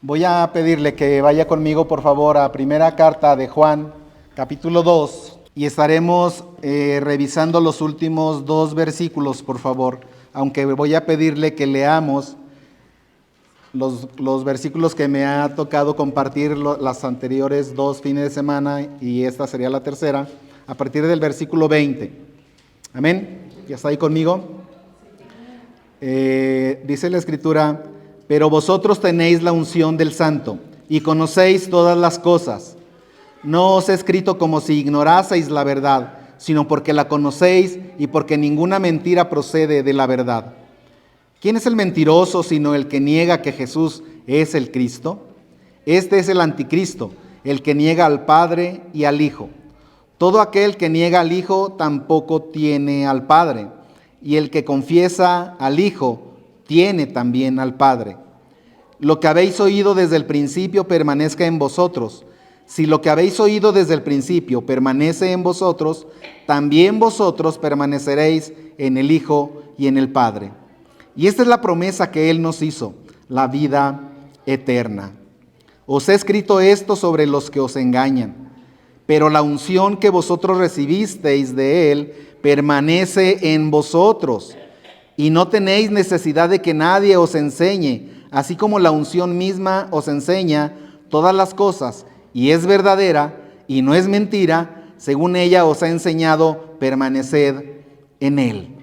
Voy a pedirle que vaya conmigo, por favor, a primera carta de Juan, capítulo 2, y estaremos revisando los últimos dos versículos, por favor, aunque voy a pedirle que leamos los versículos que me ha tocado compartir las anteriores dos fines de semana, y esta sería la tercera, a partir del versículo 20. Amén. ¿Ya está ahí conmigo? Dice la Escritura: pero vosotros tenéis la unción del Santo y conocéis todas las cosas. No os he escrito como si ignoraseis la verdad, sino porque la conocéis y porque ninguna mentira procede de la verdad. ¿Quién es el mentiroso sino el que niega que Jesús es el Cristo? Este es el anticristo, el que niega al Padre y al Hijo. Todo aquel que niega al Hijo tampoco tiene al Padre, y el que confiesa al Hijo tiene también al Padre. Lo que habéis oído desde el principio permanezca en vosotros. Si lo que habéis oído desde el principio permanece en vosotros, también vosotros permaneceréis en el Hijo y en el Padre. Y esta es la promesa que Él nos hizo, la vida eterna. Os he escrito esto sobre los que os engañan, pero la unción que vosotros recibisteis de Él permanece en vosotros, y no tenéis necesidad de que nadie os enseñe, así como la unción misma os enseña todas las cosas, y es verdadera y no es mentira, según ella os ha enseñado, permaneced en Él.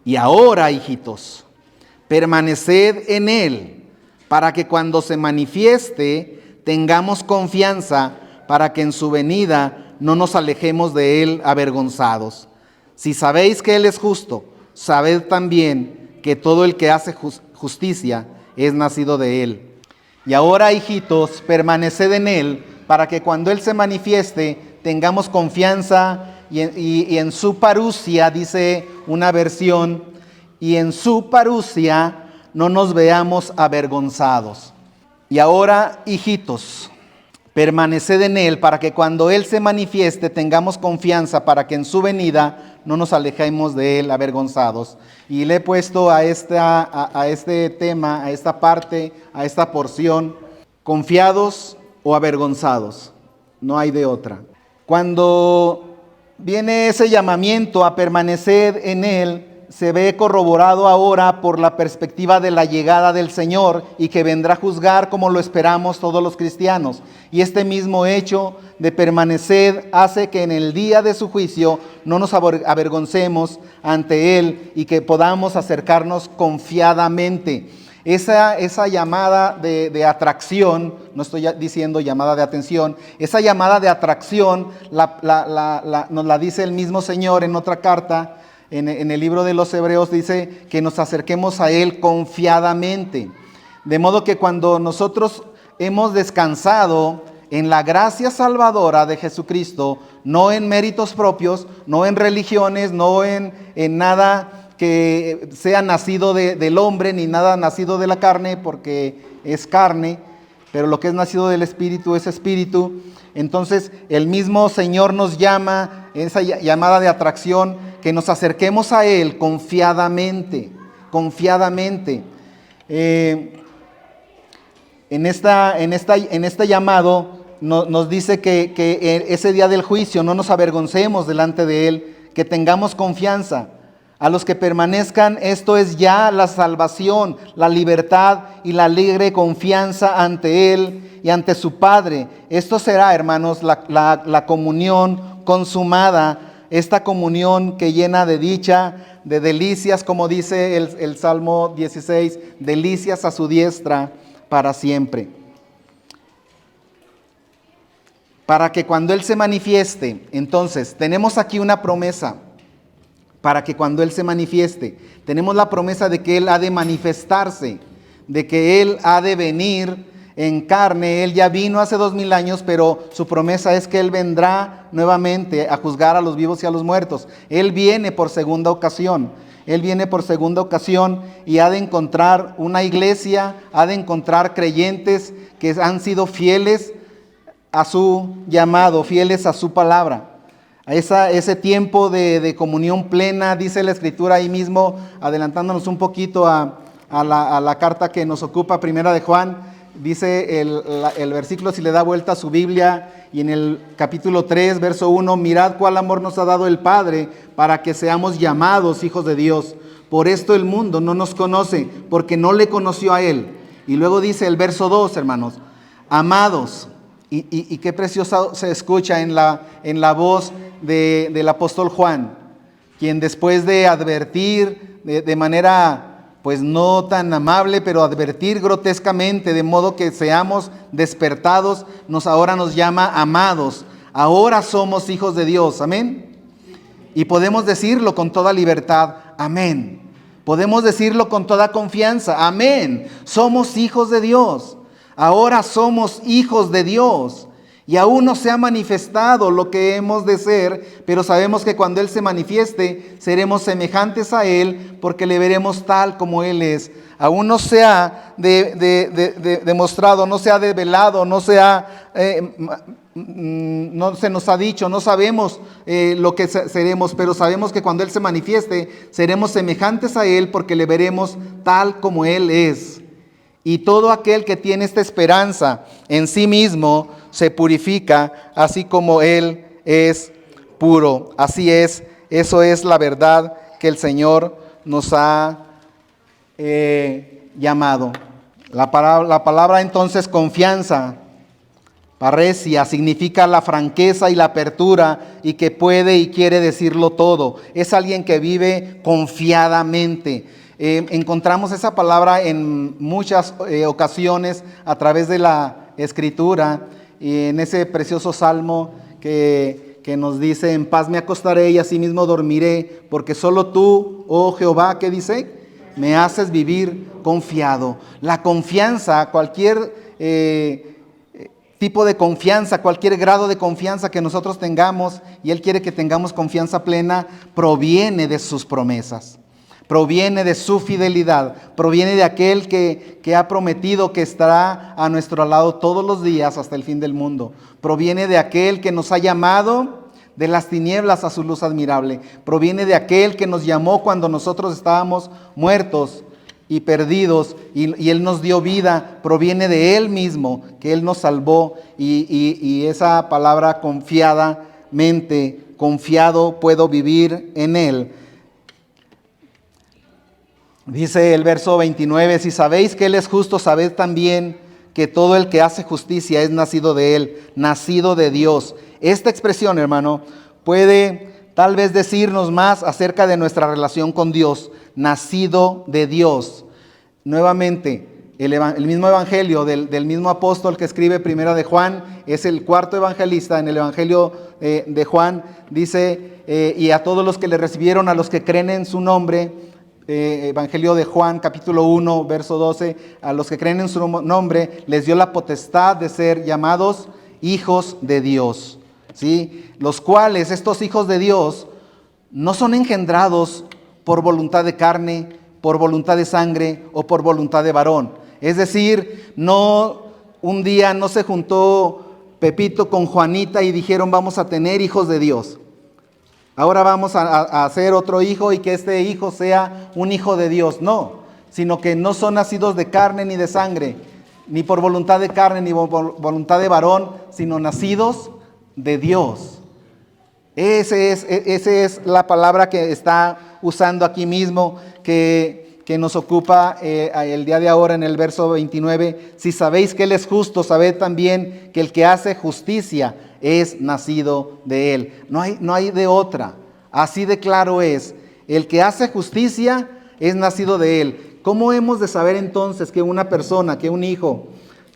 Y ahora, hijitos, permaneced en Él, para que cuando se manifieste tengamos confianza, para que en su venida no nos alejemos de Él avergonzados. Si sabéis que Él es justo, sabed también que todo el que hace justicia es nacido de Él. Y ahora, hijitos, permaneced en Él, para que cuando Él se manifieste tengamos confianza y en su parusia, dice una versión, y en su parusia no nos veamos avergonzados. Y ahora, hijitos, permaneced en Él, para que cuando Él se manifieste tengamos confianza, para que en su venida no nos alejemos de Él avergonzados. Y le he puesto a este tema, a esta parte, a esta porción, confiados o avergonzados. No hay de otra. Cuando viene ese llamamiento a permanecer en Él, se ve corroborado ahora por la perspectiva de la llegada del Señor y que vendrá a juzgar como lo esperamos todos los cristianos. Y este mismo hecho de permanecer hace que en el día de su juicio no nos avergoncemos ante Él y que podamos acercarnos confiadamente. Esa llamada de atracción, no estoy diciendo llamada de atención, esa llamada de atracción nos la dice el mismo Señor en otra carta. En el libro de los Hebreos dice que nos acerquemos a Él confiadamente. De modo que cuando nosotros hemos descansado en la gracia salvadora de Jesucristo, no en méritos propios, no en religiones, no en nada que sea nacido del hombre, ni nada nacido de la carne, porque es carne, pero lo que es nacido del Espíritu es Espíritu. Entonces el mismo Señor nos llama, esa llamada de atracción, que nos acerquemos a Él confiadamente, confiadamente. En este llamado nos dice que ese día del juicio no nos avergoncemos delante de Él, que tengamos confianza. A los que permanezcan, esto es ya la salvación, la libertad y la alegre confianza ante Él y ante su Padre. Esto será, hermanos, la comunión consumada, esta comunión que llena de dicha, de delicias, como dice el Salmo 16, delicias a su diestra para siempre. Para que cuando Él se manifieste, entonces, tenemos aquí una promesa. Para que cuando Él se manifieste, tenemos la promesa de que Él ha de manifestarse, de que Él ha de venir en carne. Él ya vino hace 2000 años, pero su promesa es que Él vendrá nuevamente a juzgar a los vivos y a los muertos. Él viene por segunda ocasión. Él viene por segunda ocasión y ha de encontrar una iglesia, ha de encontrar creyentes que han sido fieles a su llamado, fieles a su palabra. A ese tiempo de comunión plena, dice la Escritura ahí mismo, adelantándonos un poquito a la carta que nos ocupa, primera de Juan, dice el versículo, si le da vuelta a su Biblia, y en el capítulo 3, verso 1, mirad cuál amor nos ha dado el Padre para que seamos llamados hijos de Dios. Por esto el mundo no nos conoce, porque no le conoció a Él. Y luego dice el verso 2, hermanos, amados, y qué precioso se escucha en la voz del apóstol Juan, quien después de advertir de manera pues no tan amable, pero advertir grotescamente, de modo que seamos despertados, ahora nos llama amados. Ahora somos hijos de Dios, amén. Y podemos decirlo con toda libertad, amén. Podemos decirlo con toda confianza, amén. Somos hijos de Dios. Ahora somos hijos de Dios. Y aún no se ha manifestado lo que hemos de ser, pero sabemos que cuando Él se manifieste, seremos semejantes a Él, porque le veremos tal como Él es. Aún no se ha demostrado, no se ha develado, no se nos ha dicho, no sabemos lo que seremos, pero sabemos que cuando Él se manifieste, seremos semejantes a Él, porque le veremos tal como Él es. Y todo aquel que tiene esta esperanza en sí mismo se purifica, así como Él es puro. Así es, eso es la verdad que el Señor nos ha llamado. La palabra entonces confianza, parresia, significa la franqueza y la apertura y que puede y quiere decirlo todo. Es alguien que vive confiadamente. Encontramos esa palabra en muchas ocasiones a través de la Escritura y en ese precioso salmo que nos dice: en paz me acostaré y asimismo dormiré, porque solo tú, oh Jehová, ¿qué dice? Me haces vivir confiado. La confianza, cualquier tipo de confianza, cualquier grado de confianza que nosotros tengamos, y Él quiere que tengamos confianza plena, proviene de sus promesas. Proviene de su fidelidad, proviene de aquel que ha prometido que estará a nuestro lado todos los días hasta el fin del mundo. Proviene de aquel que nos ha llamado de las tinieblas a su luz admirable. Proviene de aquel que nos llamó cuando nosotros estábamos muertos y perdidos, y Él nos dio vida. Proviene de Él mismo, que Él nos salvó, y esa palabra confiadamente, confiado puedo vivir en Él. Dice el verso 29, si sabéis que Él es justo, sabed también que todo el que hace justicia es nacido de Él, nacido de Dios. Esta expresión, hermano, puede tal vez decirnos más acerca de nuestra relación con Dios, nacido de Dios. Nuevamente, el mismo evangelio del mismo apóstol que escribe Primera de Juan, es el cuarto evangelista en el evangelio de Juan, dice, y a todos los que le recibieron, a los que creen en su nombre, Evangelio de Juan, capítulo 1, verso 12, a los que creen en su nombre, les dio la potestad de ser llamados hijos de Dios, ¿sí? Los cuales, estos hijos de Dios, no son engendrados por voluntad de carne, por voluntad de sangre o por voluntad de varón. Es decir, no un día no se juntó Pepito con Juanita y dijeron: vamos a tener hijos de Dios. Ahora vamos a hacer otro hijo y que este hijo sea un hijo de Dios. No, sino que no son nacidos de carne ni de sangre, ni por voluntad de carne ni por voluntad de varón, sino nacidos de Dios. Esa es la palabra que está usando aquí mismo, que nos ocupa el día de ahora en el verso 29. Si sabéis que Él es justo, sabed también que el que hace justicia es nacido de Él. No hay de otra. Así de claro es. El que hace justicia es nacido de Él. ¿Cómo hemos de saber entonces que una persona, que un hijo,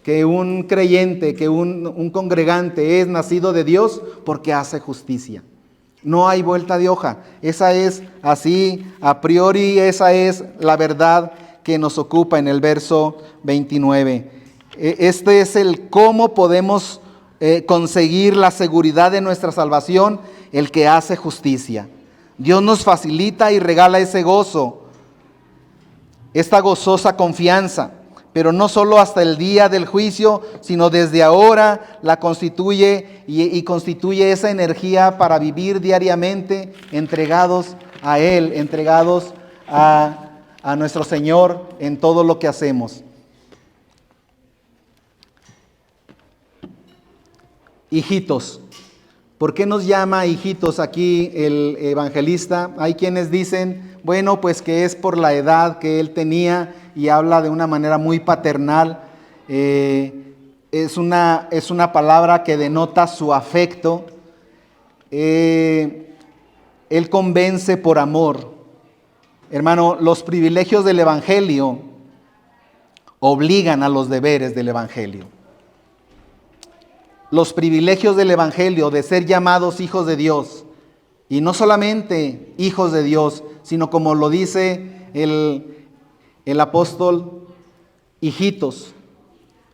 que un creyente, que un congregante es nacido de Dios? Porque hace justicia. No hay vuelta de hoja. Esa es así, a priori, esa es la verdad que nos ocupa en el verso 29. Este es el cómo podemos conseguir la seguridad de nuestra salvación, el que hace justicia. Dios nos facilita y regala ese gozo, esta gozosa confianza, pero no solo hasta el día del juicio, sino desde ahora la constituye y constituye esa energía para vivir diariamente entregados a Él, entregados a nuestro Señor en todo lo que hacemos. hijitos. ¿Por qué nos llama hijitos aquí el evangelista? Hay quienes dicen, bueno, pues que es por la edad que él tenía y habla de una manera muy paternal. Es una palabra que denota su afecto. Él convence por amor. Hermano, los privilegios del evangelio obligan a los deberes del evangelio. Los privilegios del evangelio de ser llamados hijos de Dios, y no solamente hijos de Dios, sino como lo dice el apóstol, hijitos,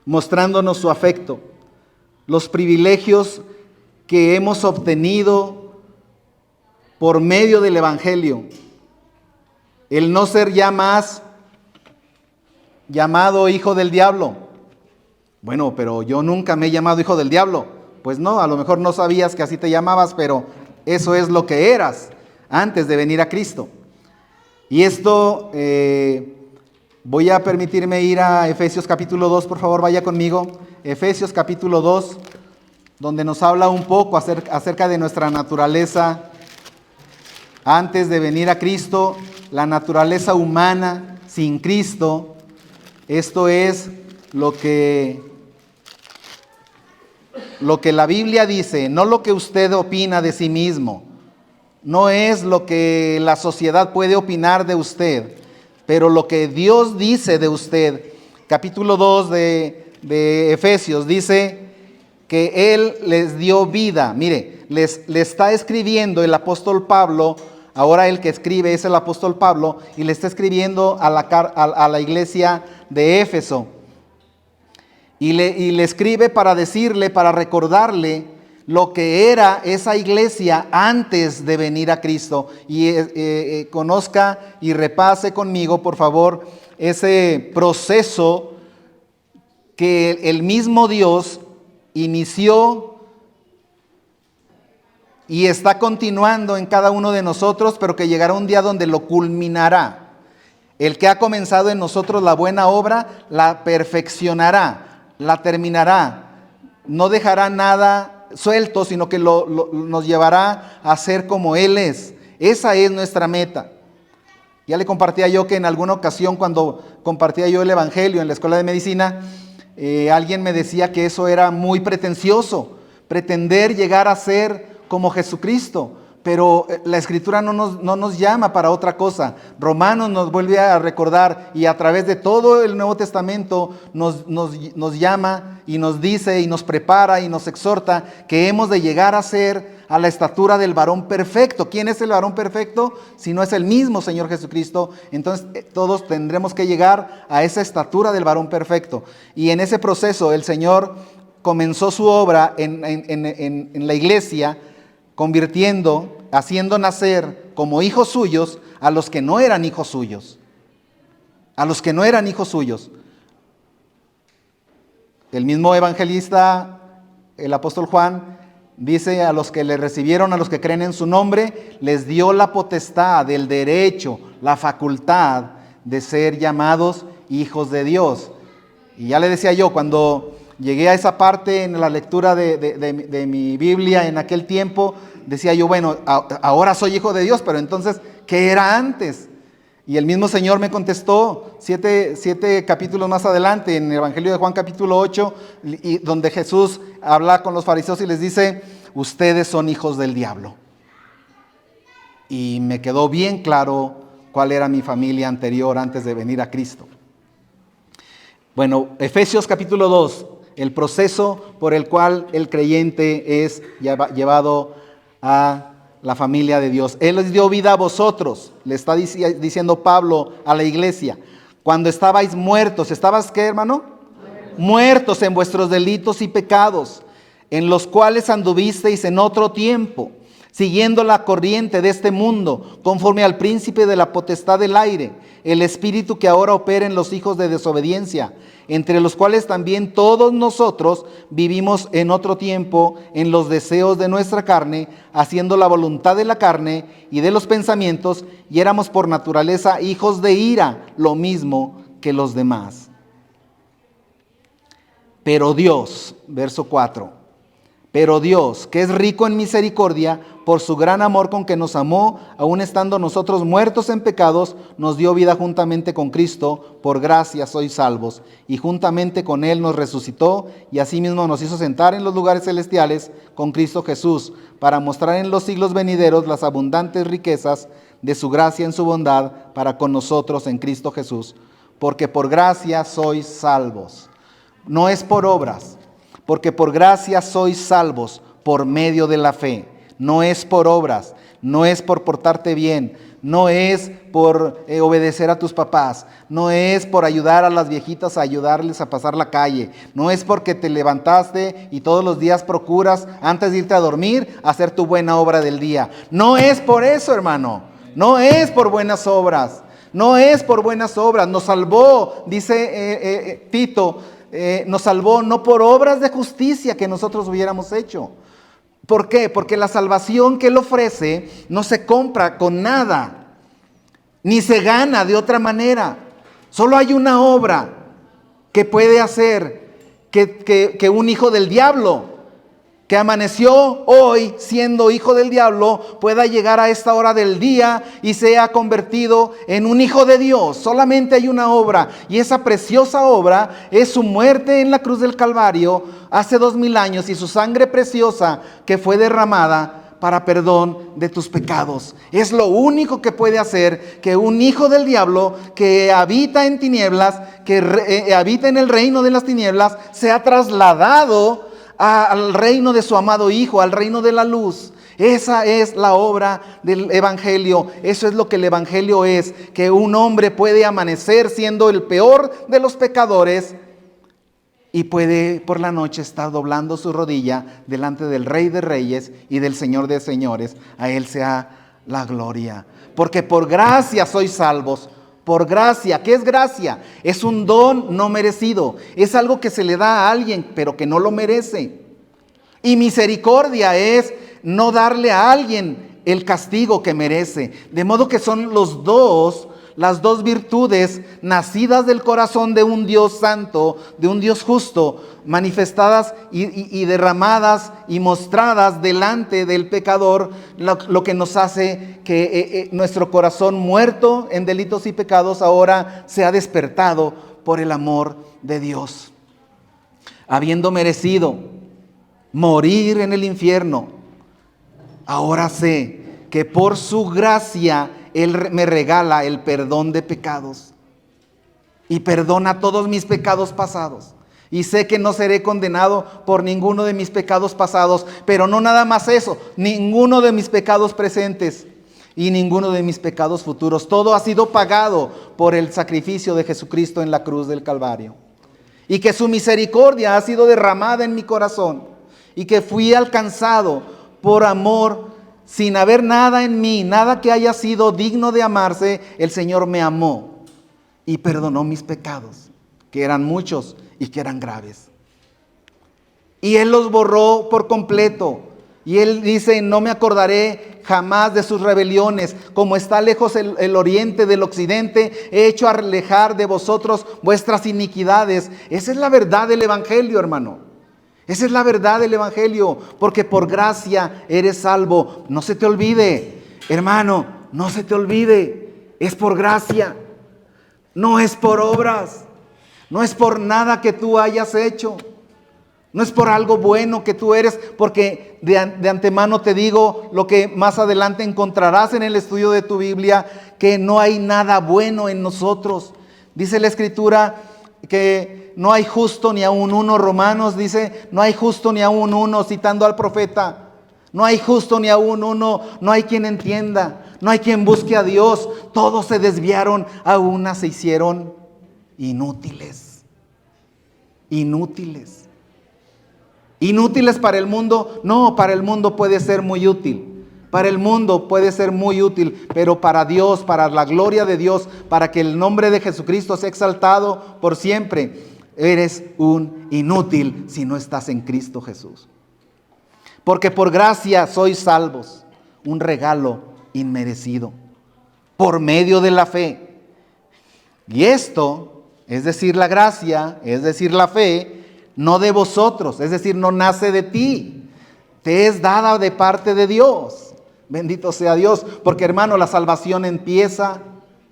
mostrándonos su afecto. Los privilegios que hemos obtenido por medio del evangelio, el no ser ya más llamado hijo del diablo. Bueno, pero yo nunca me he llamado hijo del diablo. Pues no, a lo mejor no sabías que así te llamabas, pero eso es lo que eras antes de venir a Cristo. Y esto, voy a permitirme ir a Efesios capítulo 2, por favor, vaya conmigo. Efesios capítulo 2, donde nos habla un poco acerca de nuestra naturaleza antes de venir a Cristo, la naturaleza humana sin Cristo. Esto es lo que la Biblia dice, no lo que usted opina de sí mismo, no es lo que la sociedad puede opinar de usted, pero lo que Dios dice de usted. Capítulo 2 de Efesios dice que Él les dio vida. Mire, le está escribiendo el apóstol Pablo, ahora el que escribe es el apóstol Pablo, y le está escribiendo a la iglesia de Éfeso. Y le escribe para decirle, para recordarle lo que era esa iglesia antes de venir a Cristo. Y conozca y repase conmigo, por favor, ese proceso que el mismo Dios inició y está continuando en cada uno de nosotros, pero que llegará un día donde lo culminará. El que ha comenzado en nosotros la buena obra, la perfeccionará, la terminará, no dejará nada suelto, sino que nos llevará a ser como Él es. Esa es nuestra meta. Ya le compartía yo que en alguna ocasión, cuando compartía yo el evangelio en la escuela de medicina, alguien me decía que eso era muy pretencioso, pretender llegar a ser como Jesucristo. Pero la Escritura no nos llama para otra cosa. Romanos nos vuelve a recordar, y a través de todo el Nuevo Testamento nos llama y nos dice y nos prepara y nos exhorta que hemos de llegar a ser a la estatura del varón perfecto. ¿Quién es el varón perfecto? Si no es el mismo Señor Jesucristo, entonces todos tendremos que llegar a esa estatura del varón perfecto. Y en ese proceso el Señor comenzó su obra en la iglesia, convirtiendo, haciendo nacer como hijos suyos a los que no eran hijos suyos. A los que no eran hijos suyos. El mismo evangelista, el apóstol Juan, dice: a los que le recibieron, a los que creen en su nombre, les dio la potestad, el derecho, la facultad de ser llamados hijos de Dios. Y ya le decía yo, cuando llegué a esa parte en la lectura de mi Biblia en aquel tiempo, decía yo, bueno, ahora soy hijo de Dios, pero entonces, ¿qué era antes? Y el mismo Señor me contestó 7 capítulos más adelante, en el Evangelio de Juan capítulo 8, y donde Jesús habla con los fariseos y les dice: ustedes son hijos del diablo. Y me quedó bien claro cuál era mi familia anterior antes de venir a Cristo. Bueno, Efesios capítulo 2, el proceso por el cual el creyente es llevado a la familia de Dios. Él les dio vida a vosotros, le está diciendo Pablo a la iglesia, cuando estabais muertos. ¿Estabas qué, hermano? Muertos en vuestros delitos y pecados, en los cuales anduvisteis en otro tiempo, siguiendo la corriente de este mundo, conforme al príncipe de la potestad del aire, el espíritu que ahora opera en los hijos de desobediencia, entre los cuales también todos nosotros vivimos en otro tiempo en los deseos de nuestra carne, haciendo la voluntad de la carne y de los pensamientos, y éramos por naturaleza hijos de ira, lo mismo que los demás. Pero Dios, verso 4, Pero Dios, que es rico en misericordia, por su gran amor con que nos amó, aun estando nosotros muertos en pecados, nos dio vida juntamente con Cristo. Por gracia sois salvos. Y juntamente con Él nos resucitó y asimismo nos hizo sentar en los lugares celestiales con Cristo Jesús, para mostrar en los siglos venideros las abundantes riquezas de su gracia en su bondad para con nosotros en Cristo Jesús. Porque por gracia sois salvos. No es por obras, porque por gracia sois salvos por medio de la fe. No es por obras, no es por portarte bien, no es por obedecer a tus papás, no es por ayudar a las viejitas a ayudarles a pasar la calle, no es porque te levantaste y todos los días procuras antes de irte a dormir hacer tu buena obra del día. No es por eso, hermano, no es por buenas obras, no es por buenas obras. Nos salvó, dice Tito, nos salvó no por obras de justicia que nosotros hubiéramos hecho. ¿Por qué? Porque la salvación que Él ofrece no se compra con nada, ni se gana de otra manera. Solo hay una obra que puede hacer que un hijo del diablo, que amaneció hoy siendo hijo del diablo, pueda llegar a esta hora del día y sea convertido en un hijo de Dios. Solamente hay una obra, y esa preciosa obra es su muerte en la cruz del Calvario hace 2000 años y su sangre preciosa que fue derramada para perdón de tus pecados. Es lo único que puede hacer que un hijo del diablo que habita en tinieblas, que habita en el reino de las tinieblas, sea trasladado al reino de su amado Hijo, al reino de la luz. Esa es la obra del Evangelio. Eso es lo que el Evangelio es, que un hombre puede amanecer siendo el peor de los pecadores y puede por la noche estar doblando su rodilla delante del Rey de Reyes y del Señor de Señores. A Él sea la gloria. Porque por gracia sois salvos. Por gracia. ¿Qué es gracia? Es un don no merecido. Es algo que se le da a alguien, pero que no lo merece. Y misericordia es no darle a alguien el castigo que merece. De modo que son las dos virtudes nacidas del corazón de un Dios santo, de un Dios justo, manifestadas y derramadas y mostradas delante del pecador, lo que nos hace que nuestro corazón muerto en delitos y pecados ahora sea despertado por el amor de Dios. Habiendo merecido morir en el infierno, ahora sé que por su gracia Él me regala el perdón de pecados y perdona todos mis pecados pasados. Y sé que no seré condenado por ninguno de mis pecados pasados, pero no nada más eso, ninguno de mis pecados presentes y ninguno de mis pecados futuros. Todo ha sido pagado por el sacrificio de Jesucristo en la cruz del Calvario. Y que su misericordia ha sido derramada en mi corazón y que fui alcanzado por amor. Sin haber nada en mí, nada que haya sido digno de amarse, el Señor me amó y perdonó mis pecados, que eran muchos y que eran graves. Y Él los borró por completo. Y Él dice, no me acordaré jamás de sus rebeliones. Como está lejos el oriente del occidente, he hecho alejar de vosotros vuestras iniquidades. Esa es la verdad del Evangelio, hermano. Esa es la verdad del Evangelio, porque por gracia eres salvo. No se te olvide, hermano, no se te olvide. Es por gracia, no es por obras, no es por nada que tú hayas hecho, no es por algo bueno que tú eres, porque de antemano te digo lo que más adelante encontrarás en el estudio de tu Biblia, que no hay nada bueno en nosotros. Dice la Escritura que no hay justo ni aun uno. Romanos dice, no hay justo ni aun uno, citando al profeta. No hay justo ni aun uno, no hay quien entienda, no hay quien busque a Dios. Todos se desviaron, a una se hicieron inútiles. Inútiles. Inútiles para el mundo. No, para el mundo puede ser muy útil. Para el mundo puede ser muy útil, pero para Dios, para la gloria de Dios, para que el nombre de Jesucristo sea exaltado por siempre, eres un inútil si no estás en Cristo Jesús. Porque por gracia sois salvos, un regalo inmerecido, por medio de la fe. Y esto, es decir, la gracia, es decir, la fe, no de vosotros, es decir, no nace de ti, te es dada de parte de Dios. Bendito sea Dios, porque hermano, la salvación empieza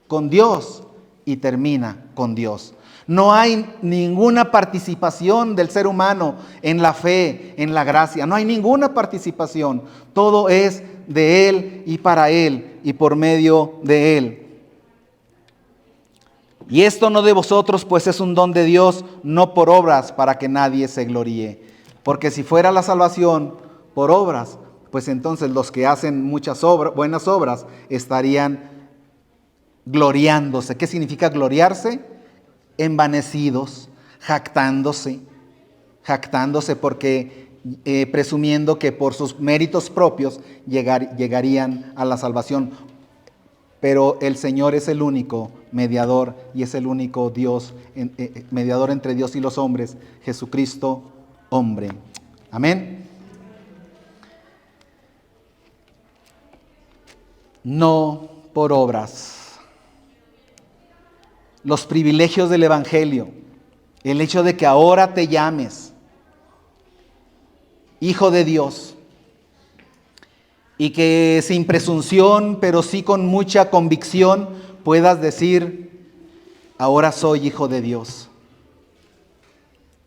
con Dios y termina con Dios. No hay ninguna participación del ser humano en la fe, en la gracia. No hay ninguna participación. Todo es de Él y para Él y por medio de Él. Y esto no de vosotros, pues es un don de Dios, no por obras, para que nadie se gloríe. Porque si fuera la salvación por obras, pues entonces los que hacen muchas buenas obras estarían gloriándose. ¿Qué significa gloriarse? Envanecidos, jactándose porque presumiendo que por sus méritos propios llegarían a la salvación. Pero el Señor es el único mediador y es el único Dios, mediador entre Dios y los hombres, Jesucristo, hombre. Amén. No por obras. Los privilegios del Evangelio, el hecho de que ahora te llames hijo de Dios y que sin presunción, pero sí con mucha convicción, puedas decir, ahora soy hijo de Dios.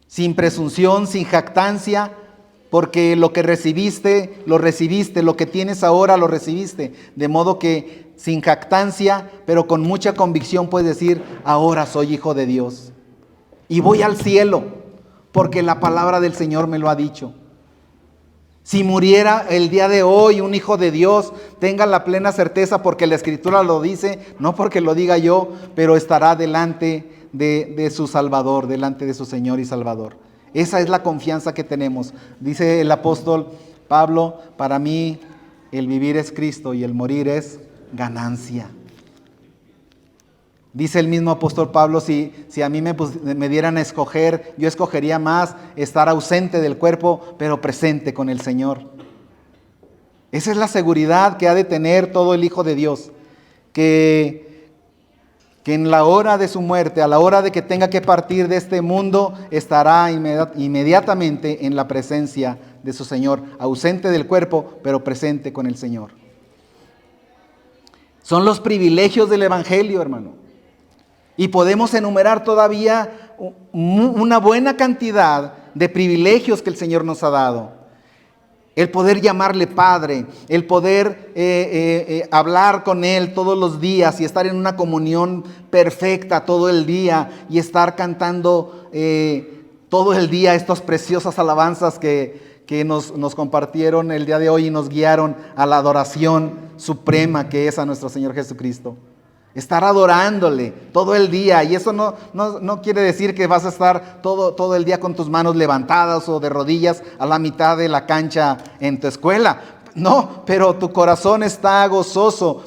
Sin presunción, sin jactancia, porque lo que recibiste, lo que tienes ahora lo recibiste. De modo que sin jactancia, pero con mucha convicción puedes decir, ahora soy hijo de Dios. Y voy al cielo, porque la palabra del Señor me lo ha dicho. Si muriera el día de hoy un hijo de Dios, tenga la plena certeza, porque la Escritura lo dice, no porque lo diga yo, pero estará delante de su Salvador, delante de su Señor y Salvador. Esa es la confianza que tenemos. Dice el apóstol Pablo, para mí el vivir es Cristo y el morir es ganancia. Dice el mismo apóstol Pablo, si a mí me dieran a escoger, yo escogería más estar ausente del cuerpo, pero presente con el Señor. Esa es la seguridad que ha de tener todo el Hijo de Dios, que en la hora de su muerte, a la hora de que tenga que partir de este mundo, estará inmediatamente en la presencia de su Señor, ausente del cuerpo, pero presente con el Señor. Son los privilegios del Evangelio, hermano. Y podemos enumerar todavía una buena cantidad de privilegios que el Señor nos ha dado. El poder llamarle Padre, el poder hablar con Él todos los días y estar en una comunión perfecta todo el día y estar cantando todo el día estas preciosas alabanzas que nos compartieron el día de hoy y nos guiaron a la adoración suprema que es a nuestro Señor Jesucristo. Estar adorándole todo el día, y eso no quiere decir que vas a estar todo el día con tus manos levantadas o de rodillas a la mitad de la cancha en tu escuela. No, pero tu corazón está gozoso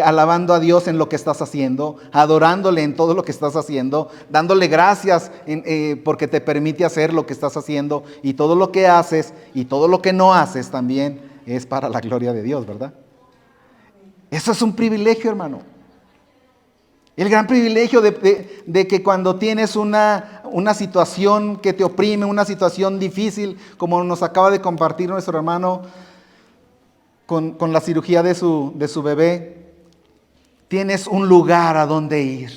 alabando a Dios en lo que estás haciendo, adorándole en todo lo que estás haciendo, dándole gracias porque te permite hacer lo que estás haciendo, y todo lo que haces y todo lo que no haces también es para la gloria de Dios, ¿verdad? Eso es un privilegio, hermano. El gran privilegio de que cuando tienes una situación que te oprime, una situación difícil, como nos acaba de compartir nuestro hermano con la cirugía de su bebé, tienes un lugar a donde ir.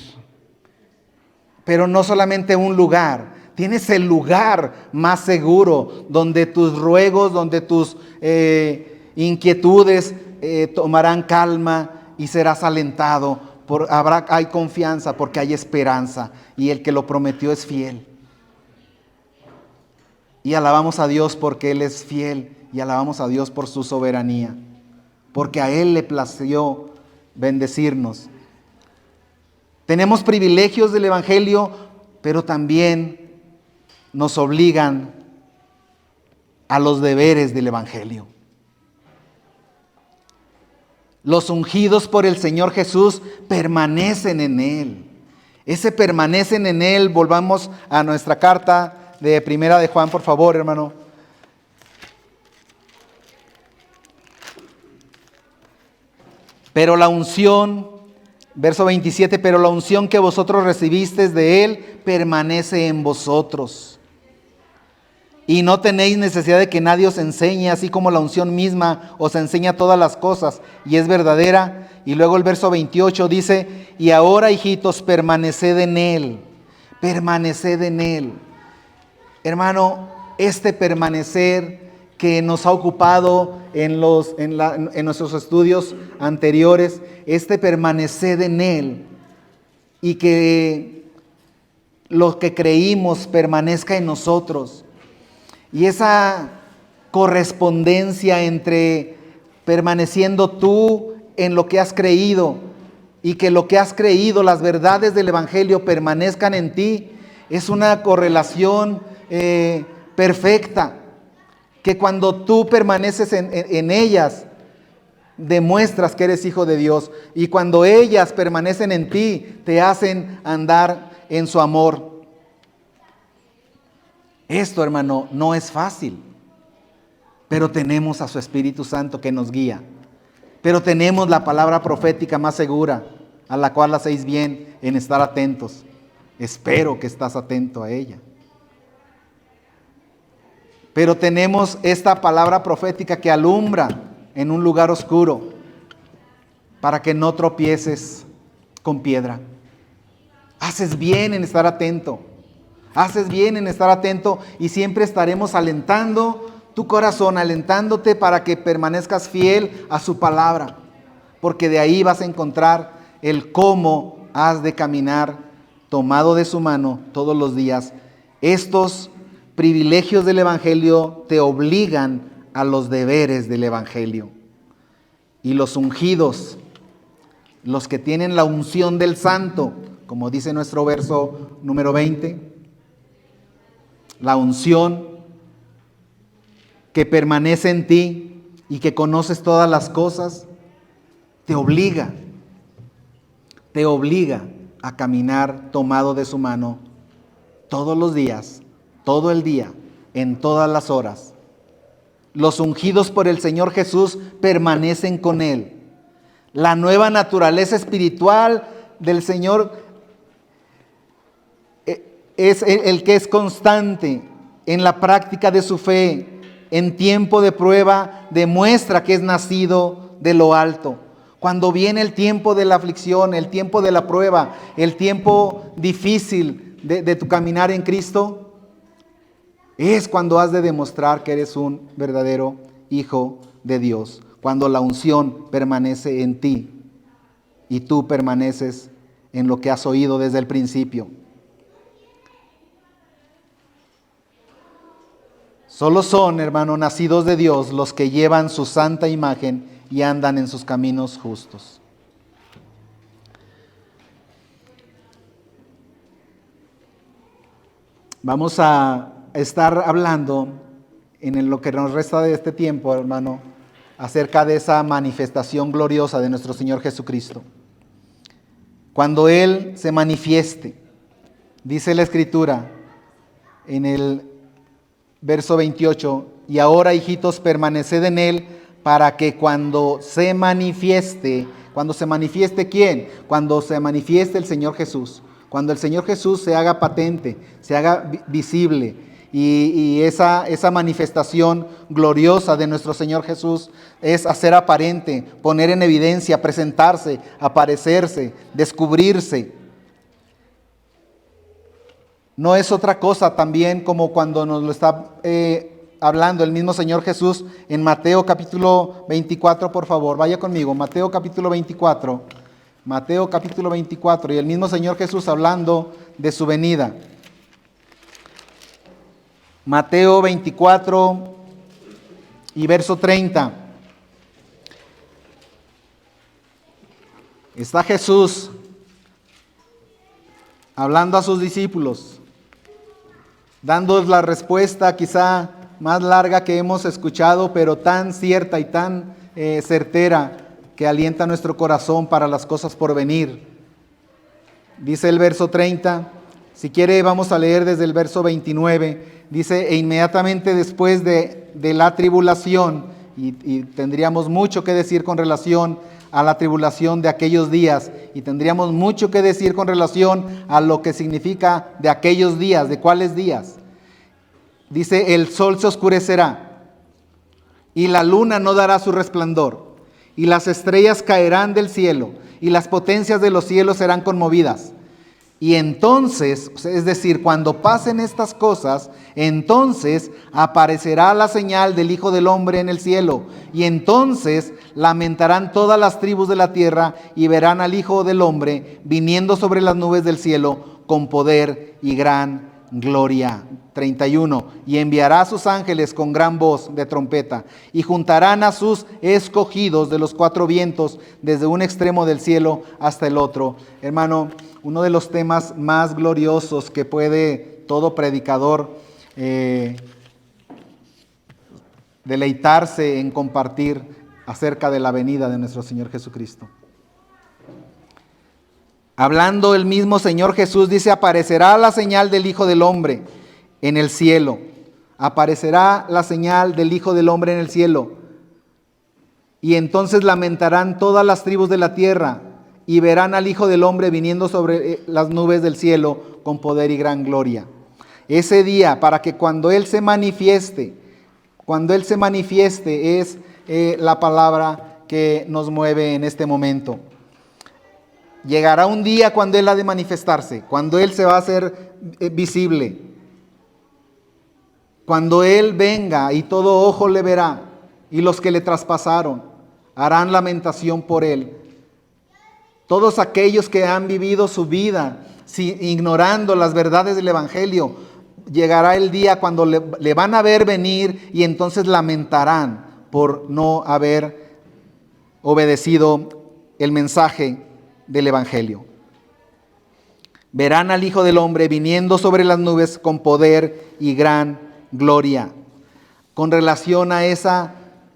Pero no solamente un lugar, tienes el lugar más seguro, donde tus ruegos, donde tus inquietudes tomarán calma y serás alentado. Hay confianza porque hay esperanza, y el que lo prometió es fiel. Y alabamos a Dios porque Él es fiel, y alabamos a Dios por su soberanía, porque a Él le plació bendecirnos. Tenemos privilegios del Evangelio, pero también nos obligan a los deberes del Evangelio. Los ungidos por el Señor Jesús permanecen en Él. Ese permanecen en Él. Volvamos a nuestra carta de Primera de Juan, por favor, hermano. Pero la unción, verso 27, pero la unción que vosotros recibisteis de Él permanece en vosotros. y no tenéis necesidad de que nadie os enseñe, así como la unción misma os enseña todas las cosas y es verdadera. Y luego el verso 28 dice, y ahora, hijitos, permaneced en Él, permaneced en Él. Hermano, este permanecer que nos ha ocupado en nuestros estudios anteriores, este permanecer en Él y que lo que creímos permanezca en nosotros. Y esa correspondencia entre permaneciendo tú en lo que has creído y que lo que has creído, las verdades del Evangelio permanezcan en ti, es una correlación perfecta, que cuando tú permaneces en ellas, demuestras que eres hijo de Dios, y cuando ellas permanecen en ti, te hacen andar en su amor. Esto, hermano, no es fácil, pero tenemos a su Espíritu Santo que nos guía, pero tenemos la palabra profética más segura, a la cual hacéis bien en estar atentos. Espero que estás atento a ella. Pero tenemos esta palabra profética que alumbra en un lugar oscuro para que no tropieces con piedra. Haces bien en estar atento. Haces bien en estar atento y siempre estaremos alentando tu corazón, alentándote para que permanezcas fiel a su palabra. Porque de ahí vas a encontrar el cómo has de caminar tomado de su mano todos los días. Estos privilegios del Evangelio te obligan a los deberes del Evangelio. Y los ungidos, los que tienen la unción del Santo, como dice nuestro verso número 20, la unción que permanece en ti y que conoces todas las cosas, te obliga a caminar tomado de su mano todos los días, todo el día, en todas las horas. Los ungidos por el Señor Jesús permanecen con Él. La nueva naturaleza espiritual del Señor es el que es constante en la práctica de su fe, en tiempo de prueba, demuestra que es nacido de lo alto. Cuando viene el tiempo de la aflicción, el tiempo de la prueba, el tiempo difícil de tu caminar en Cristo, es cuando has de demostrar que eres un verdadero hijo de Dios. Cuando la unción permanece en ti y tú permaneces en lo que has oído desde el principio. Solo son, hermano, nacidos de Dios los que llevan su santa imagen y andan en sus caminos justos. Vamos a estar hablando en lo que nos resta de este tiempo, hermano, acerca de esa manifestación gloriosa de nuestro Señor Jesucristo. Cuando Él se manifieste, dice la Escritura en el verso 28, y ahora, hijitos, permaneced en Él, para que cuando se manifieste ¿quién? Cuando se manifieste el Señor Jesús, cuando el Señor Jesús se haga patente, se haga visible, y esa manifestación gloriosa de nuestro Señor Jesús es hacer aparente, poner en evidencia, presentarse, aparecerse, descubrirse. No es otra cosa también como cuando nos lo está hablando el mismo Señor Jesús en Mateo capítulo 24, por favor, vaya conmigo, Mateo capítulo 24, y el mismo Señor Jesús hablando de su venida. Mateo 24 y verso 30. Está Jesús hablando a sus discípulos, dándoles la respuesta quizá más larga que hemos escuchado, pero tan cierta y tan certera que alienta nuestro corazón para las cosas por venir. Dice el verso 30, si quiere vamos a leer desde el verso 29, dice, e inmediatamente después de la tribulación, y tendríamos mucho que decir con relación a la tribulación de aquellos días, y tendríamos mucho que decir con relación a lo que significa de aquellos días, de cuáles días. dice, el sol se oscurecerá y la luna no dará su resplandor y las estrellas caerán del cielo y las potencias de los cielos serán conmovidas. Y entonces, es decir, cuando pasen estas cosas, entonces aparecerá la señal del Hijo del Hombre en el cielo. Y entonces lamentarán todas las tribus de la tierra y verán al Hijo del Hombre viniendo sobre las nubes del cielo con poder y gran gloria. 31. Y enviará a sus ángeles con gran voz de trompeta y juntarán a sus escogidos de los cuatro vientos desde un extremo del cielo hasta el otro. Hermano, uno de los temas más gloriosos que puede todo predicador deleitarse en compartir acerca de la venida de nuestro Señor Jesucristo. Hablando el mismo Señor Jesús, dice, aparecerá la señal del Hijo del Hombre en el cielo. Aparecerá la señal del Hijo del Hombre en el cielo. Y entonces lamentarán todas las tribus de la tierra y verán al Hijo del Hombre viniendo sobre las nubes del cielo con poder y gran gloria. Ese día, para que cuando Él se manifieste es la palabra que nos mueve en este momento. Llegará un día cuando Él ha de manifestarse, cuando Él se va a hacer visible, cuando Él venga y todo ojo le verá, y los que le traspasaron harán lamentación por Él. Todos aquellos que han vivido su vida ignorando las verdades del Evangelio, llegará el día cuando le van a ver venir y entonces lamentarán por no haber obedecido el mensaje del Evangelio. Verán al Hijo del Hombre viniendo sobre las nubes con poder y gran gloria. Con relación a esa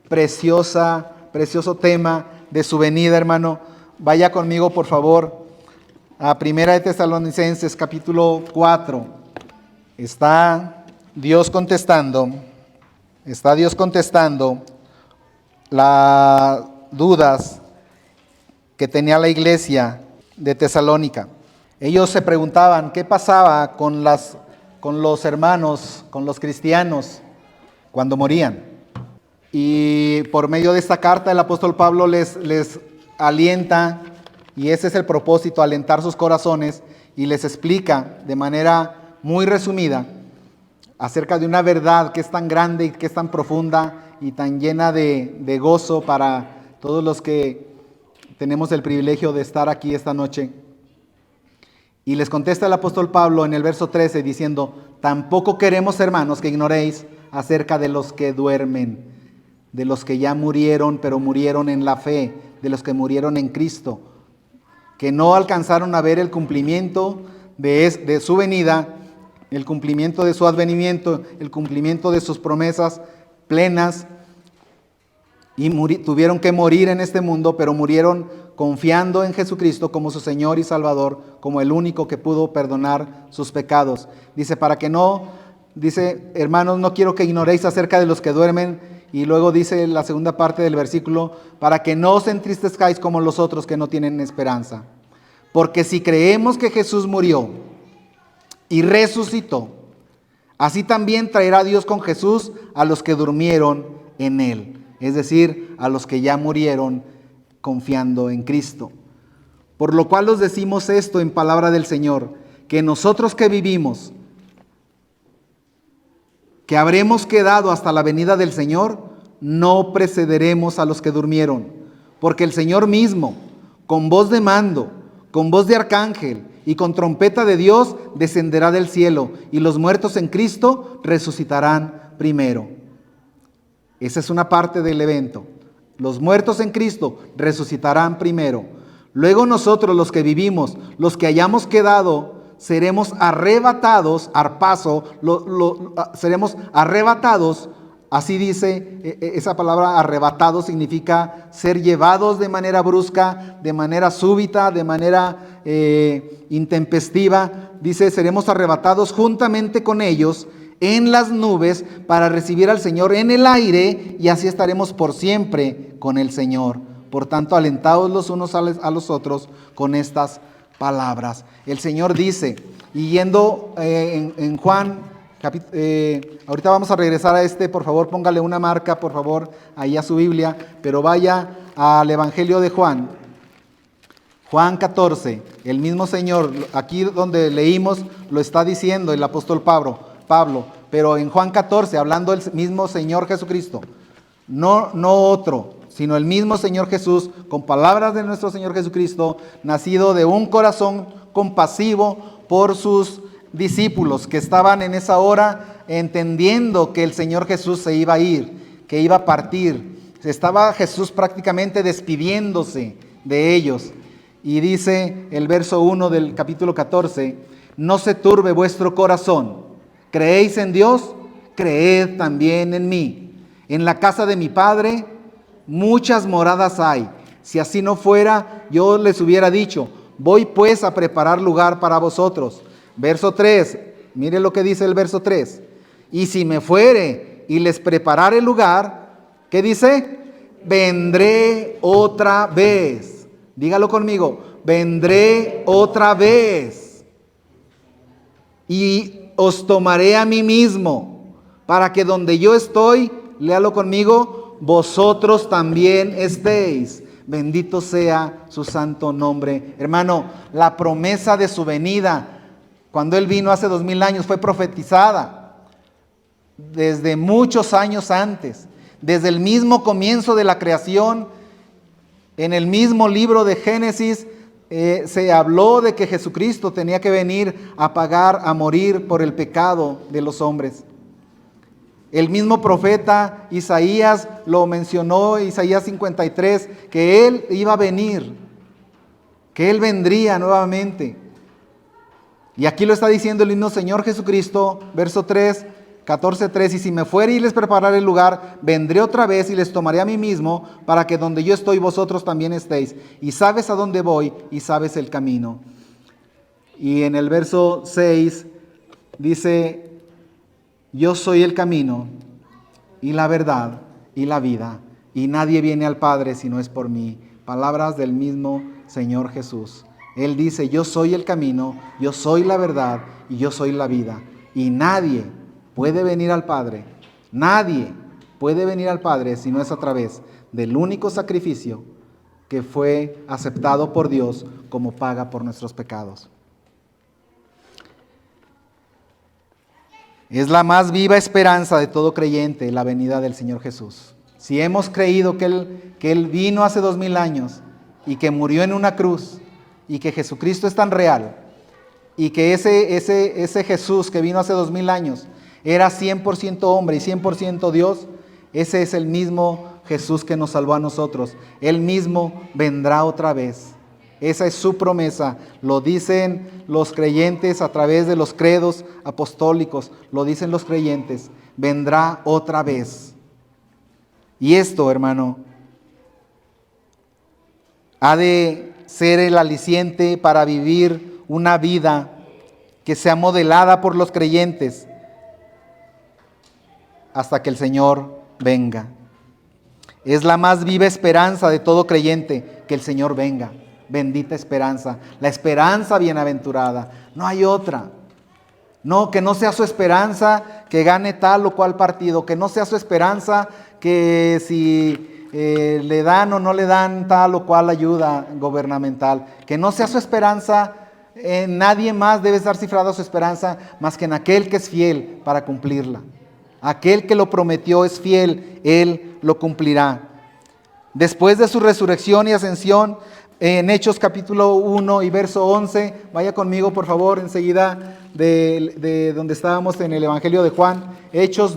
precioso tema de su venida, hermano, vaya conmigo por favor a Primera de Tesalonicenses capítulo 4. Está Dios contestando las dudas que tenía la iglesia de Tesalónica. Ellos se preguntaban qué pasaba con los hermanos, con los cristianos cuando morían. Y por medio de esta carta el apóstol Pablo les alienta, y ese es el propósito, alentar sus corazones, y les explica de manera muy resumida acerca de una verdad que es tan grande y que es tan profunda y tan llena de gozo para todos los que tenemos el privilegio de estar aquí esta noche. Y les contesta el apóstol Pablo en el verso 13 diciendo, tampoco queremos, hermanos, que ignoréis acerca de los que duermen, de los que ya murieron, pero murieron en la fe, de los que murieron en Cristo, que no alcanzaron a ver el cumplimiento de su venida, el cumplimiento de su advenimiento, el cumplimiento de sus promesas plenas, y tuvieron que morir en este mundo, pero murieron confiando en Jesucristo como su Señor y Salvador, como el único que pudo perdonar sus pecados. Dice, hermanos, no quiero que ignoréis acerca de los que duermen, y luego dice la segunda parte del versículo, para que no os entristezcáis como los otros que no tienen esperanza. Porque si creemos que Jesús murió y resucitó, así también traerá Dios con Jesús a los que durmieron en Él. Es decir, a los que ya murieron confiando en Cristo. Por lo cual os decimos esto en palabra del Señor, que nosotros que vivimos, que habremos quedado hasta la venida del Señor, no precederemos a los que durmieron, porque el Señor mismo, con voz de mando, con voz de arcángel y con trompeta de Dios, descenderá del cielo, y los muertos en Cristo resucitarán primero. Esa es una parte del evento. Los muertos en Cristo resucitarán primero. Luego nosotros, los que vivimos, los que hayamos quedado, seremos arrebatados, seremos arrebatados. Así dice, esa palabra arrebatado significa ser llevados de manera brusca, de manera súbita, de manera intempestiva. Dice, seremos arrebatados juntamente con ellos en las nubes para recibir al Señor en el aire, y así estaremos por siempre con el Señor. Por tanto, alentados los unos a los otros con estas palabras. El Señor dice, y yendo en Juan Ahorita vamos a regresar a por favor, póngale una marca, por favor, ahí a su Biblia, pero vaya al Evangelio de Juan. Juan 14, el mismo Señor, aquí donde leímos, lo está diciendo el apóstol Pablo, pero en Juan 14, hablando el mismo Señor Jesucristo, no otro, sino el mismo Señor Jesús, con palabras de nuestro Señor Jesucristo, nacido de un corazón compasivo por sus discípulos que estaban en esa hora entendiendo que el Señor Jesús se iba a ir, que iba a partir. Estaba Jesús prácticamente despidiéndose de ellos. Y dice el verso 1 del capítulo 14, no se turbe vuestro corazón. ¿Creéis en Dios? Creed también en mí. En la casa de mi Padre muchas moradas hay. Si así no fuera, yo les hubiera dicho, voy pues a preparar lugar para vosotros. Verso 3, mire lo que dice el verso 3. Y si me fuere y les preparare lugar, ¿qué dice? Vendré otra vez. Dígalo conmigo, vendré otra vez. Y os tomaré a mí mismo, para que donde yo estoy, léalo conmigo, vosotros también estéis. Bendito sea su santo nombre. Hermano, la promesa de su venida, cuando Él vino hace 2000 años, fue profetizada desde muchos años antes, desde el mismo comienzo de la creación. En el mismo libro de Génesis se habló de que Jesucristo tenía que venir a pagar, a morir por el pecado de los hombres. El mismo profeta Isaías lo mencionó, Isaías 53, que Él iba a venir, que Él vendría nuevamente. Y aquí lo está diciendo el mismo Señor Jesucristo, verso 3, 14:3, y si me fuere y les prepararé el lugar, vendré otra vez y les tomaré a mí mismo, para que donde yo estoy vosotros también estéis. Y sabes a dónde voy y sabes el camino. Y en el verso 6 dice, yo soy el camino y la verdad y la vida, y nadie viene al Padre si no es por mí. Palabras del mismo Señor Jesús. Él dice, yo soy el camino, yo soy la verdad y yo soy la vida. Y nadie puede venir al Padre, nadie puede venir al Padre si no es a través del único sacrificio que fue aceptado por Dios como paga por nuestros pecados. Es la más viva esperanza de todo creyente, la venida del Señor Jesús. Si hemos creído que Él vino hace 2000 años y que murió en una cruz y que Jesucristo es tan real y que ese Jesús que vino hace 2000 años era 100% hombre y 100% Dios, ese es el mismo Jesús que nos salvó a nosotros. Él mismo vendrá otra vez. Esa es su promesa. Lo dicen los creyentes a través de los credos apostólicos. Lo dicen los creyentes. Vendrá otra vez. Y esto, hermano, ha de ser el aliciente para vivir una vida que sea modelada por los creyentes hasta que el Señor venga. Es la más viva esperanza de todo creyente que el Señor venga. Bendita esperanza, la esperanza bienaventurada. No hay otra. No, que no sea su esperanza que gane tal o cual partido, que no sea su esperanza que si le dan o no le dan tal o cual ayuda gubernamental, que no sea su esperanza, nadie más debe estar cifrada su esperanza más que en aquel que es fiel para cumplirla. Aquel que lo prometió es fiel, Él lo cumplirá. Después de su resurrección y ascensión, en Hechos capítulo 1 y verso 11, vaya conmigo por favor enseguida de donde estábamos en el Evangelio de Juan, Hechos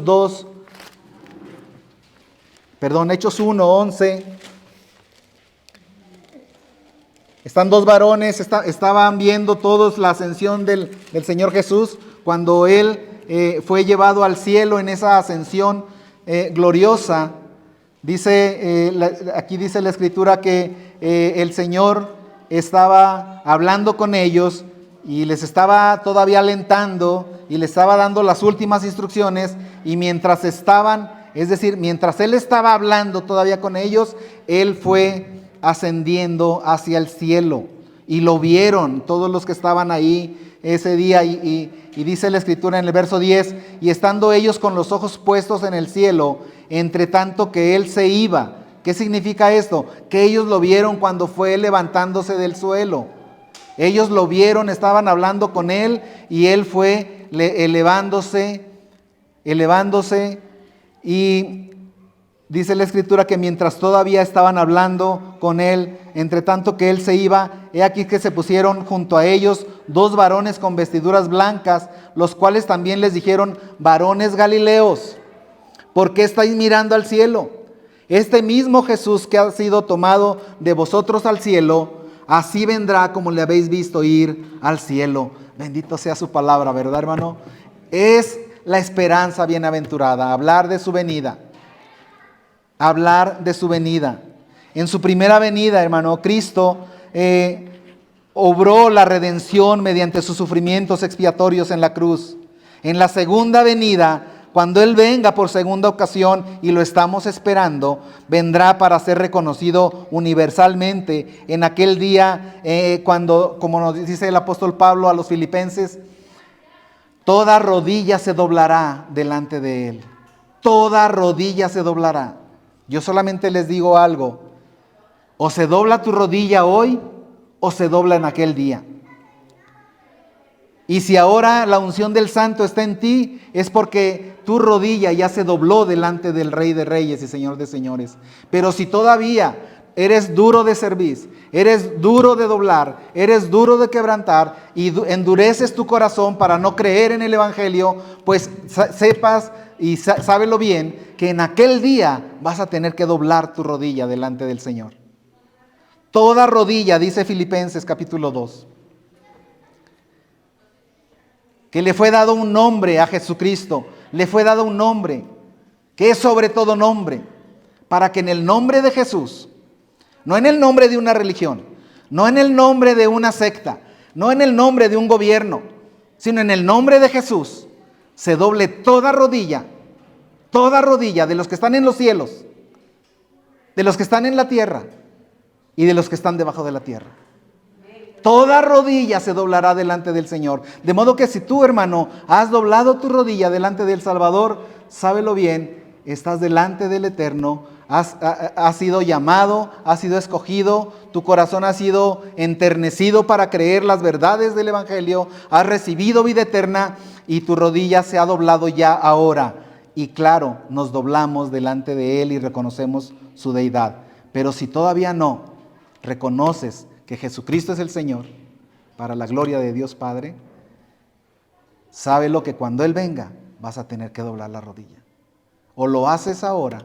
1, 11. Están dos varones, estaban viendo todos la ascensión del Señor Jesús cuando Él fue llevado al cielo en esa ascensión gloriosa. Aquí dice la Escritura que el Señor estaba hablando con ellos y les estaba todavía alentando y les estaba dando las últimas instrucciones, y mientras Él estaba hablando todavía con ellos, Él fue ascendiendo hacia el cielo y lo vieron todos los que estaban ahí ese día y Y dice la Escritura en el verso 10, y estando ellos con los ojos puestos en el cielo, entre tanto que Él se iba. ¿Qué significa esto? Que ellos lo vieron cuando fue levantándose del suelo. Ellos lo vieron, estaban hablando con Él y Él fue elevándose. Y dice la Escritura que mientras todavía estaban hablando con Él, entre tanto que Él se iba, he aquí que se pusieron junto a ellos 2 varones con vestiduras blancas, los cuales también les dijeron: varones Galileos, ¿por qué estáis mirando al cielo? Este mismo Jesús que ha sido tomado de vosotros al cielo, así vendrá como le habéis visto ir al cielo. Bendito sea su palabra, ¿verdad, hermano? Es la esperanza bienaventurada, hablar de su venida. Hablar de su venida. En su primera venida, hermano, Cristo obró la redención mediante sus sufrimientos expiatorios en la cruz. En la segunda venida, cuando Él venga por segunda ocasión, y lo estamos esperando, vendrá para ser reconocido universalmente en aquel día, cuando, como nos dice el apóstol Pablo a los filipenses, toda rodilla se doblará delante de Él. Toda rodilla se doblará. Yo solamente les digo algo: o se dobla tu rodilla hoy, o se dobla en aquel día. Y si ahora la unción del Santo está en ti, es porque tu rodilla ya se dobló delante del Rey de Reyes y Señor de Señores. Pero si todavía eres duro de servir, eres duro de doblar, eres duro de quebrantar y endureces tu corazón para no creer en el Evangelio, pues sepas y sábelo bien que en aquel día vas a tener que doblar tu rodilla delante del Señor. Toda rodilla, dice Filipenses capítulo 2. Que le fue dado un nombre a Jesucristo, le fue dado un nombre que es sobre todo nombre, para que en el nombre de Jesús, no en el nombre de una religión, no en el nombre de una secta, no en el nombre de un gobierno, sino en el nombre de Jesús, se doble toda rodilla de los que están en los cielos, de los que están en la tierra y de los que están debajo de la tierra. Toda rodilla se doblará delante del Señor. De modo que si tú, hermano, has doblado tu rodilla delante del Salvador, sábelo bien, estás delante del Eterno, has sido llamado, has sido escogido, tu corazón ha sido enternecido para creer las verdades del Evangelio, has recibido vida eterna y tu rodilla se ha doblado ya ahora. Y claro, nos doblamos delante de Él y reconocemos su deidad. Pero si todavía no reconoces que Jesucristo es el Señor, para la gloria de Dios Padre, sábelo que cuando Él venga vas a tener que doblar la rodilla. O lo haces ahora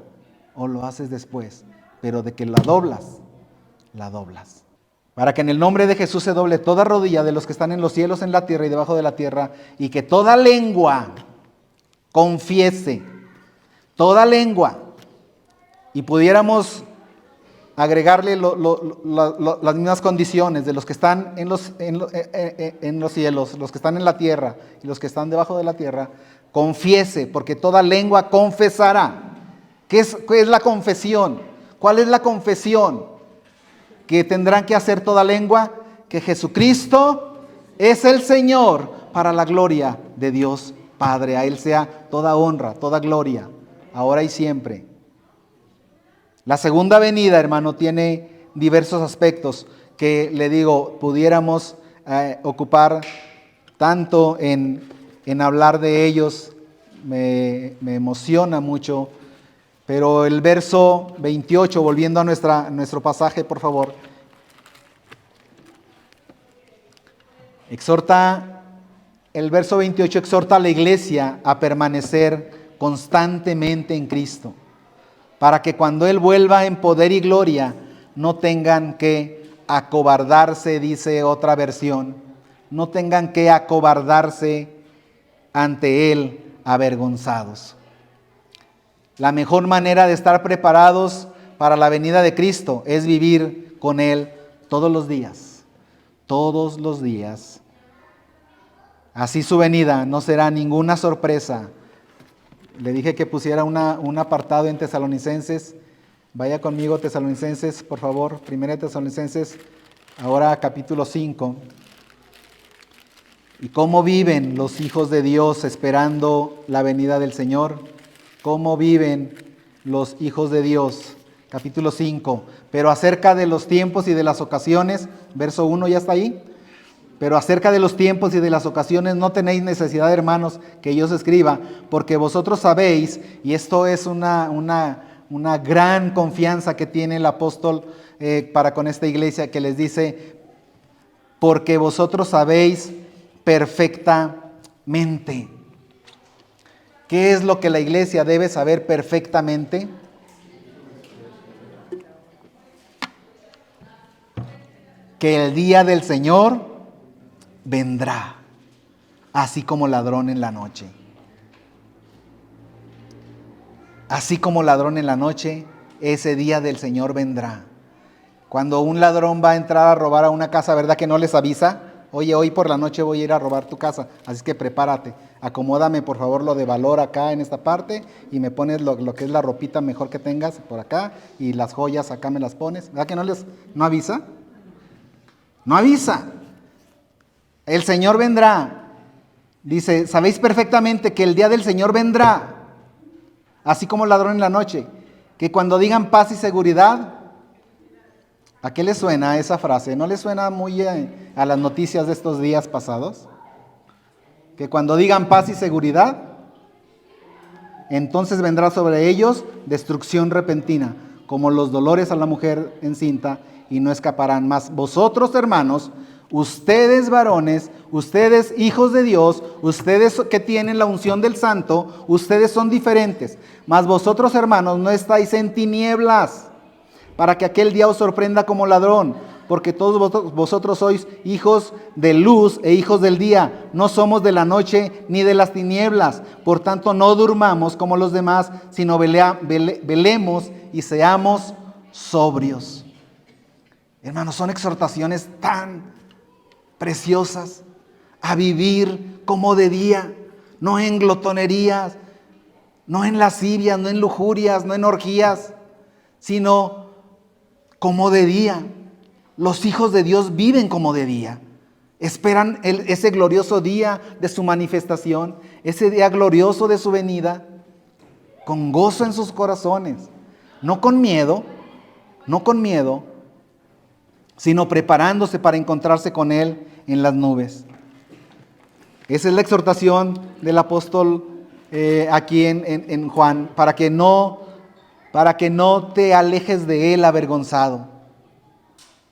o lo haces después, pero de que la doblas, la doblas. Para que en el nombre de Jesús se doble toda rodilla de los que están en los cielos, en la tierra y debajo de la tierra, y que toda lengua confiese, toda lengua, y pudiéramos agregarle las mismas condiciones de los que están en los cielos, los que están en la tierra y los que están debajo de la tierra, confiese, porque toda lengua confesará. ¿Qué es la confesión? ¿Cuál es la confesión que tendrán que hacer toda lengua? Que Jesucristo es el Señor, para la gloria de Dios Padre. A Él sea toda honra, toda gloria, ahora y siempre. La segunda venida, hermano, tiene diversos aspectos que, le digo, pudiéramos ocupar tanto en hablar de ellos. Me emociona mucho. Pero el verso 28, volviendo a nuestro pasaje, por favor. El verso 28 exhorta a la iglesia a permanecer constantemente en Cristo, para que cuando Él vuelva en poder y gloria, no tengan que acobardarse, dice otra versión, no tengan que acobardarse ante Él avergonzados. La mejor manera de estar preparados para la venida de Cristo es vivir con Él todos los días, todos los días. Así su venida no será ninguna sorpresa. Le dije que pusiera un apartado en Tesalonicenses. Vaya conmigo, Tesalonicenses, por favor. Primera de Tesalonicenses, ahora capítulo 5. ¿Y cómo viven los hijos de Dios esperando la venida del Señor? ¿Cómo viven los hijos de Dios? Capítulo 5. Pero acerca de los tiempos y de las ocasiones, verso 1 ya está ahí. Pero acerca de los tiempos y de las ocasiones no tenéis necesidad, hermanos, que yo os escriba, porque vosotros sabéis, y esto es una gran confianza que tiene el apóstol para con esta iglesia, que les dice, porque vosotros sabéis perfectamente. ¿Qué es lo que la iglesia debe saber perfectamente? Que el día del Señor vendrá, así como ladrón en la noche. Así como ladrón en la noche, ese día del Señor vendrá. Cuando un ladrón va a entrar a robar a una casa, ¿verdad que no les avisa? Oye, hoy por la noche voy a ir a robar tu casa, así que prepárate. Acomódame por favor lo de valor acá en esta parte y me pones lo que es la ropita mejor que tengas por acá y las joyas acá me las pones. ¿Verdad que no avisa? No avisa. El Señor vendrá. Dice, sabéis perfectamente que el día del Señor vendrá, así como ladrón en la noche, que cuando digan paz y seguridad, ¿a qué le suena esa frase? ¿No le suena muy a las noticias de estos días pasados? Que cuando digan paz y seguridad, entonces vendrá sobre ellos destrucción repentina, como los dolores a la mujer encinta, y no escaparán más. Vosotros, hermanos, ustedes varones, ustedes hijos de Dios, ustedes que tienen la unción del Santo, ustedes son diferentes. Mas vosotros, hermanos, no estáis en tinieblas, para que aquel día os sorprenda como ladrón, porque todos vosotros sois hijos de luz e hijos del día. No somos de la noche ni de las tinieblas. Por tanto, no durmamos como los demás, sino velemos y seamos sobrios. Hermanos, son exhortaciones tan preciosas a vivir como de día, no en glotonerías, no en lascivias, no en lujurias, no en orgías, sino como de día. Los hijos de Dios viven como de día. Esperan ese glorioso día de su manifestación, ese día glorioso de su venida, con gozo en sus corazones, no con miedo, sino preparándose para encontrarse con Él en las nubes. Esa es la exhortación del apóstol aquí en Juan, para que no te alejes de Él avergonzado.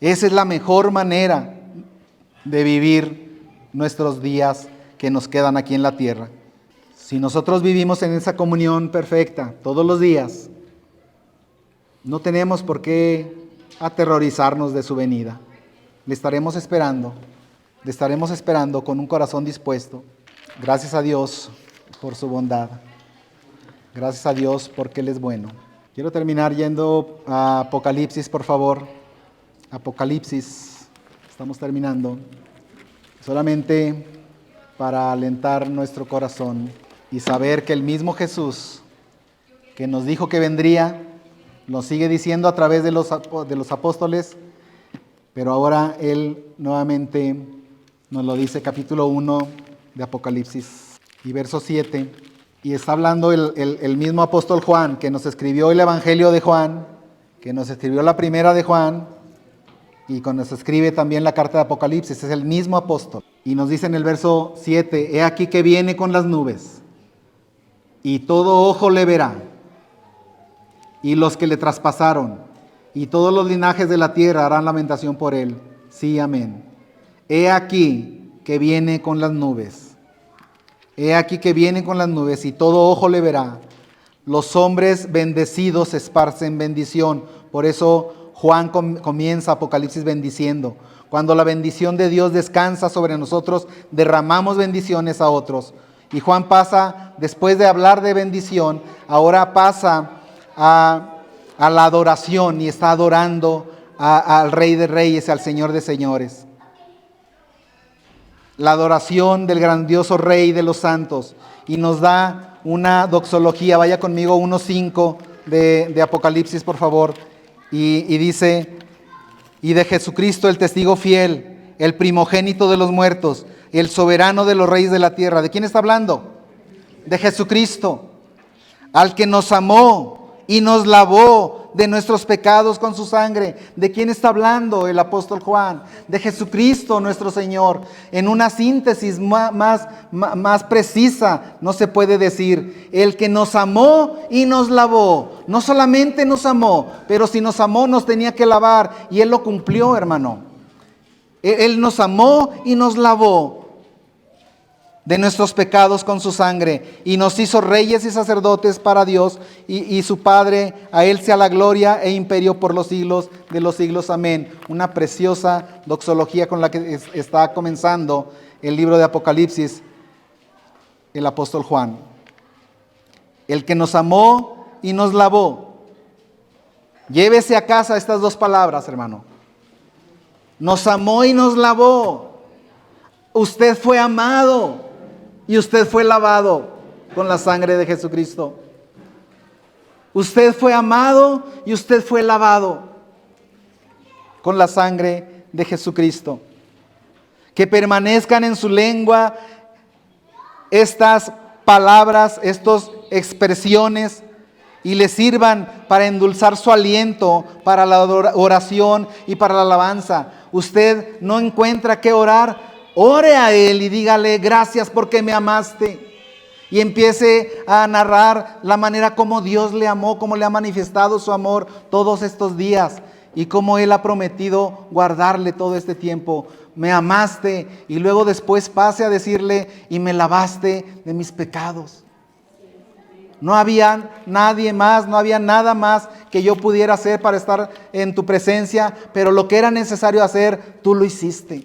Esa es la mejor manera de vivir nuestros días que nos quedan aquí en la tierra. Si nosotros vivimos en esa comunión perfecta todos los días, no tenemos por qué aterrorizarnos de su venida. Le estaremos esperando con un corazón dispuesto. Gracias a Dios por su bondad. Gracias a Dios porque Él es bueno. Quiero terminar yendo a Apocalipsis, por favor. Apocalipsis, estamos terminando. Solamente para alentar nuestro corazón y saber que el mismo Jesús que nos dijo que vendría, nos sigue diciendo a través de los apóstoles, pero ahora Él nuevamente nos lo dice, capítulo 1 de Apocalipsis y verso 7. Y está hablando el mismo apóstol Juan, que nos escribió el Evangelio de Juan, que nos escribió la primera de Juan, y cuando se escribe también la carta de Apocalipsis, es el mismo apóstol. Y nos dice en el verso 7, he aquí que viene con las nubes, y todo ojo le verá, y los que le traspasaron, y todos los linajes de la tierra harán lamentación por él. Sí, amén. He aquí que viene con las nubes. He aquí que viene con las nubes, y todo ojo le verá. Los hombres bendecidos esparcen bendición. Por eso Juan comienza Apocalipsis bendiciendo. Cuando la bendición de Dios descansa sobre nosotros, derramamos bendiciones a otros. Y Juan pasa, después de hablar de bendición, ahora pasa a la adoración y está adorando al Rey de Reyes, al Señor de Señores. La adoración del grandioso Rey de los santos. Y nos da una doxología. Vaya conmigo 1:5 de Apocalipsis, por favor. Y dice, y de Jesucristo el testigo fiel, el primogénito de los muertos, el soberano de los reyes de la tierra. ¿De quién está hablando? De Jesucristo, al que nos amó y nos lavó de nuestros pecados con su sangre. ¿De quién está hablando el apóstol Juan? De Jesucristo nuestro Señor. En una síntesis más precisa no se puede decir: el que nos amó y nos lavó. No solamente nos amó, pero si nos amó nos tenía que lavar, y Él lo cumplió, hermano. Él nos amó y nos lavó de nuestros pecados con su sangre, y nos hizo reyes y sacerdotes para Dios y su Padre. A Él sea la gloria e imperio por los siglos de los siglos. Amén. Una preciosa doxología con la que está comenzando el libro de Apocalipsis el apóstol Juan. El que nos amó y nos lavó. Llévese a casa estas dos palabras, hermano. Nos amó y nos lavó. Usted fue amado y usted fue lavado con la sangre de Jesucristo. Usted fue amado y usted fue lavado con la sangre de Jesucristo. Que permanezcan en su lengua estas palabras, estas expresiones, y le sirvan para endulzar su aliento, para la oración y para la alabanza. Usted no encuentra qué orar, ore a Él y dígale: gracias porque me amaste. Y empiece a narrar la manera como Dios le amó, cómo le ha manifestado su amor todos estos días y cómo Él ha prometido guardarle todo este tiempo. Me amaste, y luego después pase a decirle: y me lavaste de mis pecados. No había nadie más, no había nada más que yo pudiera hacer para estar en tu presencia, pero lo que era necesario hacer, tú lo hiciste.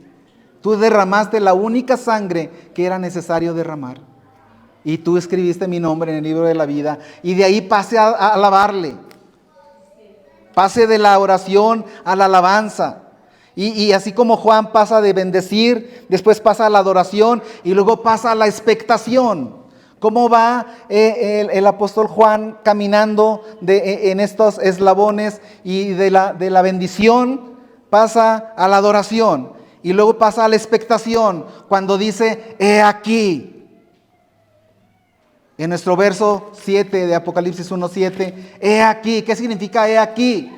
Tú derramaste la única sangre que era necesario derramar. Y tú escribiste mi nombre en el libro de la vida. Y de ahí pase a alabarle. Pase de la oración a la alabanza. Y así como Juan pasa de bendecir, después pasa a la adoración y luego pasa a la expectación. ¿Cómo va el apóstol Juan caminando en estos eslabones? Y de la bendición pasa a la adoración. Y luego pasa a la expectación cuando dice: he aquí. En nuestro verso 7 de Apocalipsis 1:7, he aquí. ¿Qué significa he aquí?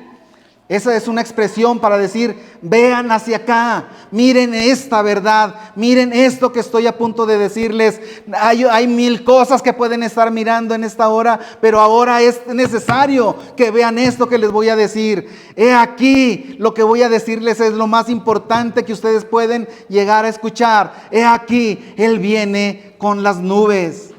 Esa es una expresión para decir: vean hacia acá, miren esta verdad, miren esto que estoy a punto de decirles. Hay mil cosas que pueden estar mirando en esta hora, pero ahora es necesario que vean esto que les voy a decir. He aquí, lo que voy a decirles es lo más importante que ustedes pueden llegar a escuchar. He aquí, Él viene con las nubes.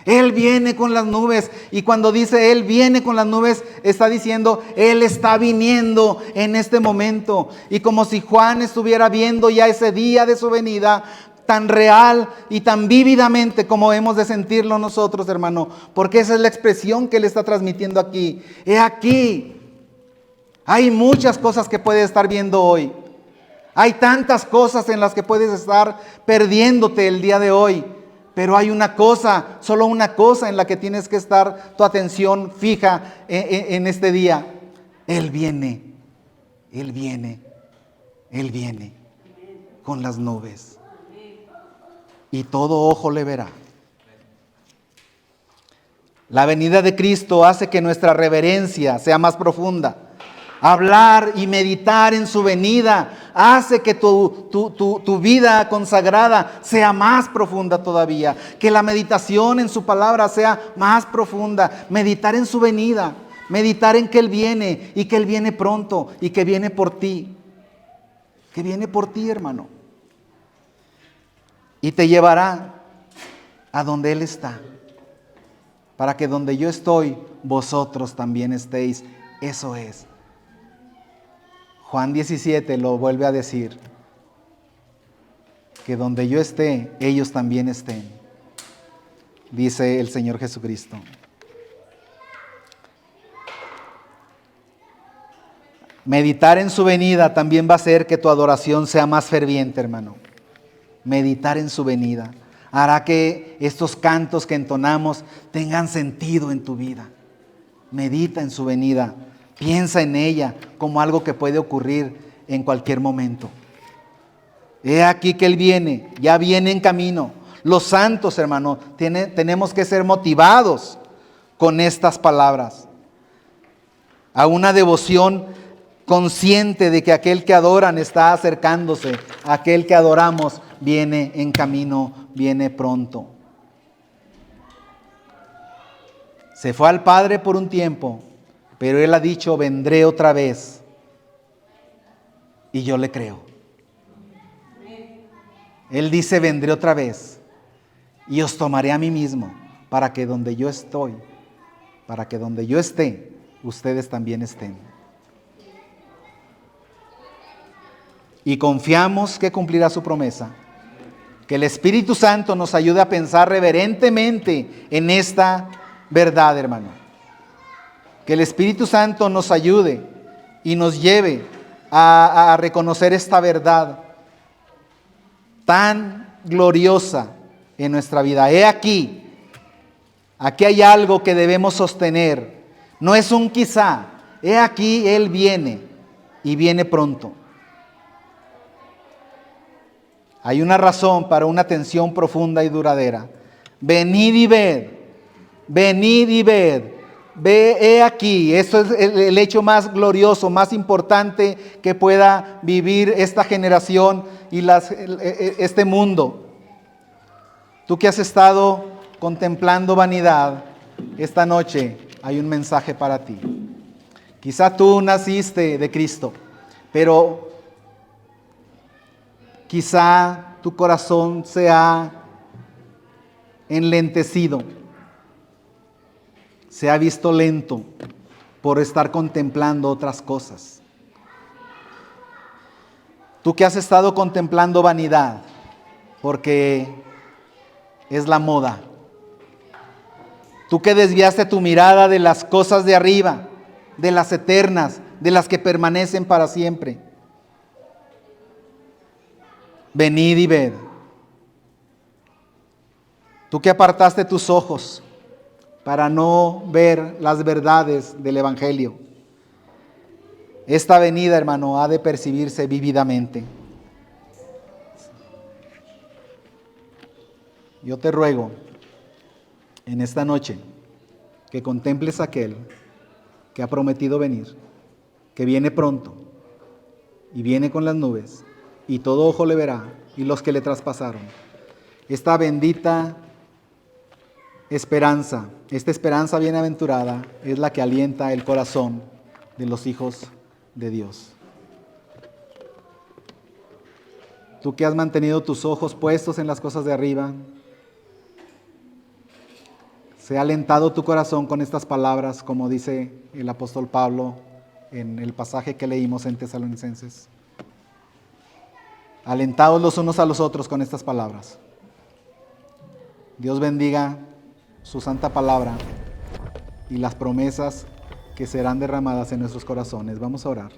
Él viene con las nubes. Y cuando dice Él viene con las nubes, está diciendo Él está viniendo en este momento. Y como si Juan estuviera viendo ya ese día de su venida, tan real y tan vívidamente como hemos de sentirlo nosotros, hermano. Porque esa es la expresión que Él está transmitiendo aquí. He aquí. Hay muchas cosas que puedes estar viendo hoy. Hay tantas cosas en las que puedes estar perdiéndote el día de hoy. Pero hay una cosa, solo una cosa en la que tienes que estar tu atención fija en este día. Él viene, Él viene, Él viene con las nubes. Y todo ojo le verá. La venida de Cristo hace que nuestra reverencia sea más profunda. Hablar y meditar en su venida hace que tu vida consagrada sea más profunda todavía. Que la meditación en su palabra sea más profunda. Meditar en su venida. Meditar en que Él viene y que Él viene pronto y que viene por ti. Que viene por ti, hermano. Y te llevará a donde Él está. Para que donde yo estoy, vosotros también estéis. Eso es. Juan 17 lo vuelve a decir, que donde yo esté, ellos también estén, dice el Señor Jesucristo. Meditar en su venida también va a hacer que tu adoración sea más ferviente, hermano. Meditar en su venida hará que estos cantos que entonamos tengan sentido en tu vida. Medita en su venida. Piensa en ella como algo que puede ocurrir en cualquier momento. He aquí que Él viene, ya viene en camino. Los santos, hermano, tenemos que ser motivados con estas palabras. A una devoción consciente de que aquel que adoran está acercándose, aquel que adoramos viene en camino, viene pronto. Se fue al Padre por un tiempo, pero Él ha dicho, vendré otra vez. Y yo le creo. Él dice, vendré otra vez y os tomaré a mí mismo, para que donde yo estoy, para que donde yo esté, ustedes también estén. Y confiamos que cumplirá su promesa. Que el Espíritu Santo nos ayude a pensar reverentemente en esta verdad, hermano. Que el Espíritu Santo nos ayude y nos lleve a reconocer esta verdad tan gloriosa en nuestra vida. He aquí hay algo que debemos sostener. No es un quizá. He aquí, Él viene y viene pronto. Hay una razón para una atención profunda y duradera. Venid y ved. Venid y ved. He aquí. Esto es el hecho más glorioso, más importante que pueda vivir esta generación y este mundo. Tú que has estado contemplando vanidad, esta noche hay un mensaje para ti. Quizá tú naciste de Cristo, pero quizá tu corazón se ha enlentecido, se ha visto lento por estar contemplando otras cosas. Tú que has estado contemplando vanidad, porque es la moda. Tú que desviaste tu mirada de las cosas de arriba, de las eternas, de las que permanecen para siempre. Venid y ved. Tú que apartaste tus ojos para no ver las verdades del Evangelio. Esta venida, hermano, ha de percibirse vívidamente. Yo te ruego en esta noche que contemples a aquel que ha prometido venir, que viene pronto y viene con las nubes, y todo ojo le verá, y los que le traspasaron. Esta bendita esperanza, esta esperanza bienaventurada es la que alienta el corazón de los hijos de Dios. Tú que has mantenido tus ojos puestos en las cosas de arriba, se ha alentado tu corazón con estas palabras, como dice el apóstol Pablo en el pasaje que leímos en Tesalonicenses. Alentaos los unos a los otros con estas palabras. Dios bendiga su santa palabra y las promesas que serán derramadas en nuestros corazones. Vamos a orar.